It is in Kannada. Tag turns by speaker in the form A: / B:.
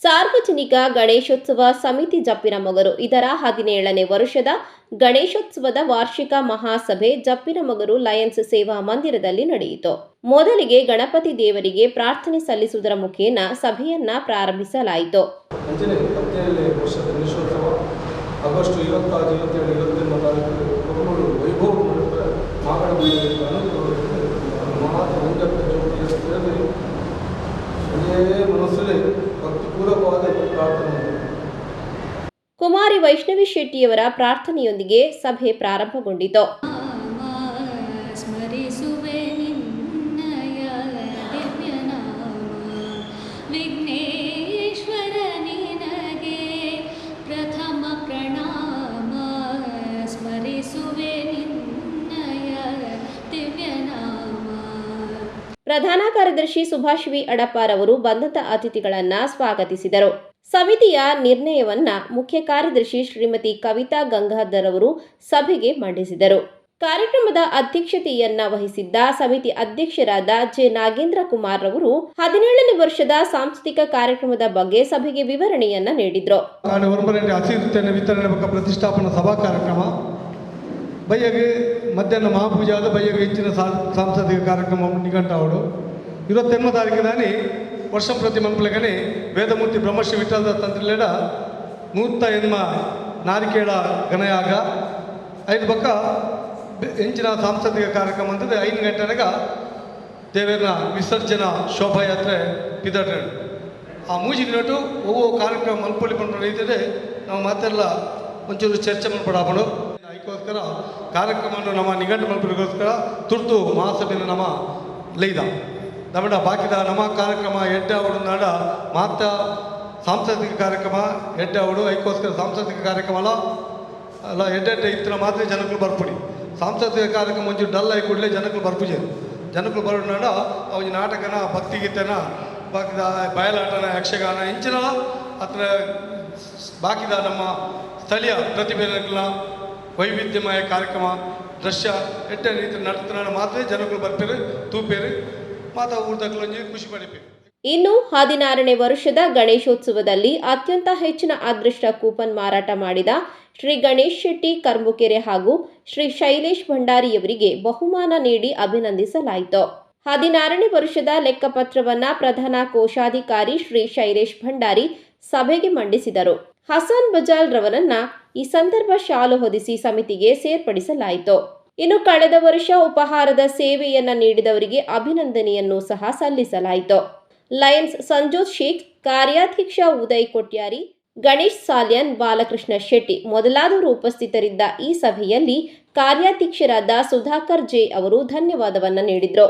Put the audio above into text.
A: ಸಾರ್ವಜನಿಕ ಗಣೇಶೋತ್ಸವ ಸಮಿತಿ ಜಪ್ಪಿನಮೊಗರು ಇದರ 17ನೇ ವರ್ಷದ ಗಣೇಶೋತ್ಸವದ ವಾರ್ಷಿಕ ಮಹಾಸಭೆ ಜಪ್ಪಿನಮೊಗರು ಲಯನ್ಸ್ ಸೇವಾ ಮಂದಿರದಲ್ಲಿ ನಡೆಯಿತು. ಮೊದಲಿಗೆ ಗಣಪತಿ ದೇವರಿಗೆ ಪ್ರಾರ್ಥನೆ ಸಲ್ಲಿಸುವುದರ ಮುಖೇನ ಸಭೆಯನ್ನ ಪ್ರಾರಂಭಿಸಲಾಯಿತು.
B: ಆಗಸ್ಟ್ 26, 27, 28 ತಾರೀಕು ವೈಭವ ಮನಸ್ಸಲ್ಲಿ ಭಕ್ತಿಪೂರ್ವಕವಾದ ಪ್ರಾರ್ಥನೆ.
A: ಕುಮಾರಿ ವೈಷ್ಣವಿ ಶೆಟ್ಟಿಯವರ ಪ್ರಾರ್ಥನೆಯೊಂದಿಗೆ ಸಭೆ ಪ್ರಾರಂಭಗೊಂಡಿತು. ಪ್ರಧಾನ ಕಾರ್ಯದರ್ಶಿ ಸುಭಾಷ್ ವಿ ಅಡಪಾರ್ ಅವರು ಬಂದಂತ ಅತಿಥಿಗಳನ್ನ ಸ್ವಾಗತಿಸಿದರು. ಸಮಿತಿಯ ನಿರ್ಣಯವನ್ನ ಮುಖ್ಯ ಕಾರ್ಯದರ್ಶಿ ಶ್ರೀಮತಿ ಕವಿತಾ ಗಂಗಾಧರ್ ಅವರು ಸಭೆಗೆ ಮಂಡಿಸಿದರು. ಕಾರ್ಯಕ್ರಮದ ಅಧ್ಯಕ್ಷತೆಯನ್ನ ವಹಿಸಿದ್ದ ಸಮಿತಿ ಅಧ್ಯಕ್ಷರಾದ ಜೆ ನಾಗೇಂದ್ರ ಕುಮಾರ್ ಅವರು 17ನೇ ವರ್ಷದ ಸಾಂಸ್ಕೃತಿಕ ಕಾರ್ಯಕ್ರಮದ ಬಗ್ಗೆ ಸಭೆಗೆ ವಿವರಣೆಯನ್ನ ನೀಡಿದ್ರು.
B: ವಿತರಣೆ ಪ್ರತಿಷ್ಠಾಪನಾ ಸಭಾ ಕಾರ್ಯಕ್ರಮ ಬಯ್ಯಗೆ ಮಧ್ಯಾಹ್ನ ಮಹಾಪೂಜಾದ ಬಯ್ಯಗೆ ಹೆಚ್ಚಿನ ಸಾಂಸ್ಕೃತಿಕ ಕಾರ್ಯಕ್ರಮ ನಿಘಂಟಾವಡು 28 ತಾರೀಕಿನಲ್ಲಿ ವರ್ಷ ಪ್ರತಿ ಮಂಪಲಗನೆ ವೇದಮೂರ್ತಿ ಬ್ರಹ್ಮಶ್ರೀ ವಿಠಲದ ತಂತ್ರಿಲೇಡ ನೂತ ಎನ್ಮ ನಾರಿಕೇಳ ಗಣಯಾಗ 5 ಬಕ್ಕ ಹೆಂಚಿನ ಸಾಂಸ್ಕೃತಿಕ ಕಾರ್ಯಕ್ರಮ ಅಂತಂದರೆ 5 ಗಂಟೆನಾಗ ದೇವರನ ವಿಸರ್ಜನಾ ಶೋಭಾಯಾತ್ರೆ ಪಿದಡ್ರೆ ಆ ಮೂಜಿನೊಟ್ಟು ಒவ்வொரு ಕಾರ್ಯಕ್ರಮ ಮಲ್ಪೊಳ್ಳಿ ಬಂದು ರೈತರೆ ನಾವು ಮಾತೆಲ್ಲ ಒಂಚೂರು ಚರ್ಚೆ ಮಾಡ್ಬಿಡಾಬಳು. ಅದಕ್ಕೋಸ್ಕರ ಕಾರ್ಯಕ್ರಮವನ್ನು ನಮ್ಮ ನಿಘಂಟು ಮಲ್ಪರಿಗೋಸ್ಕರ ತುರ್ತು ಮಹಾಸಭೆಯನ್ನು ನಮ್ಮ ಲೈದ ನಮ್ಮಡ ಬಾಕಿದ ನಮ್ಮ ಕಾರ್ಯಕ್ರಮ ಎಡ್ಡೆ ಅವಡು ನಾಡ ಮಾತ ಸಾಂಸ್ಕೃತಿಕ ಕಾರ್ಯಕ್ರಮ ಎಡ್ಡೆ ಅವಡು ಅದಕ್ಕೋಸ್ಕರ ಸಾಂಸ್ಕೃತಿಕ ಕಾರ್ಯಕ್ರಮ ಅಲ್ಲ ಎಡ್ಡೆ ಇತ್ತಿನ ಮಾತ್ರ ಜನಗಳು ಬರ್ಪುಡಿ ಸಾಂಸ್ಕೃತಿಕ ಕಾರ್ಯಕ್ರಮ ಒಂಚೂ ಡಲ್ ಆಗಿ ಕೂಡಲೇ ಜನಗಳು ಬರ್ಪುಜೆ ಜನಗಳು ಬರೋ ನಾಡ ಅವ ನಾಟಕನ ಭಕ್ತಿಗೀತೆನ ಬಾಕಿದ ಬಯಲಾಟನ ಯಕ್ಷಗಾನ ಇಂಚಿನ ಹತ್ರ ಬಾಕಿದ ನಮ್ಮ ಸ್ಥಳೀಯ ಪ್ರತಿಭೆಗಳನ್ನ ವೈವಿಧ್ಯಮಯ ಕಾರ್ಯಕ್ರಮ ದೃಶ್ಯ ಎಟ್ಟ ರೀತಿ ನರ್ತನ ಮಾತ್ರ ಜನಗಳು ಬರ್ಪೇರು ತೂಪೇರು ಮಾತಾ ಊರ್ದಕ್ಕೊಂಜಿ ಖುಷಿ ಪಡಿಬೇಕು.
A: ಇನ್ನು 16ನೇ ವರ್ಷದ ಗಣೇಶೋತ್ಸವದಲ್ಲಿ ಅತ್ಯಂತ ಹೆಚ್ಚಿನ ಅದೃಷ್ಟ ಕೂಪನ್ ಮಾರಾಟ ಮಾಡಿದ ಶ್ರೀ ಗಣೇಶ್ ಶೆಟ್ಟಿ ಕರ್ಮುಕೆರೆ ಹಾಗೂ ಶ್ರೀ ಶೈಲೇಶ್ ಭಂಡಾರಿಯವರಿಗೆ ಬಹುಮಾನ ನೀಡಿ ಅಭಿನಂದಿಸಲಾಯಿತು. 16ನೇ ವರ್ಷದ ಲೆಕ್ಕಪತ್ರವನ್ನ ಪ್ರಧಾನ ಕೋಶಾಧಿಕಾರಿ ಶ್ರೀ ಶೈಲೇಶ್ ಭಂಡಾರಿ ಸಭೆಗೆ ಮಂಡಿಸಿದರು. ಹಸನ್ ಬಜಾಲ್ ರವರನ್ನ ಈ ಸಂದರ್ಭ ಶಾಲು ಹೊದಿಸಿ ಸಮಿತಿಗೆ ಸೇರ್ಪಡಿಸಲಾಯಿತು. ಇನ್ನು ಕಳೆದ ವರ್ಷ ಉಪಹಾರದ ಸೇವೆಯನ್ನ ನೀಡಿದವರಿಗೆ ಅಭಿನಂದನೆಯನ್ನು ಸಹ ಸಲ್ಲಿಸಲಾಯಿತು. ಲಯನ್ಸ್ ಸಂಜೋತ್ ಶೇಖ್, ಕಾರ್ಯಾಧ್ಯಕ್ಷ ಉದಯ್ ಕೊಟ್ಯಾರಿ, ಗಣೇಶ್ ಸಾಲ್ಯನ್, ಬಾಲಕೃಷ್ಣ ಶೆಟ್ಟಿ ಮೊದಲಾದವರು ಉಪಸ್ಥಿತರಿದ್ದ ಈ ಸಭೆಯಲ್ಲಿ ಕಾರ್ಯಾಧ್ಯಕ್ಷರಾದ ಸುಧಾಕರ್ ಜೆ ಅವರು ಧನ್ಯವಾದವನ್ನ ನೀಡಿದರು.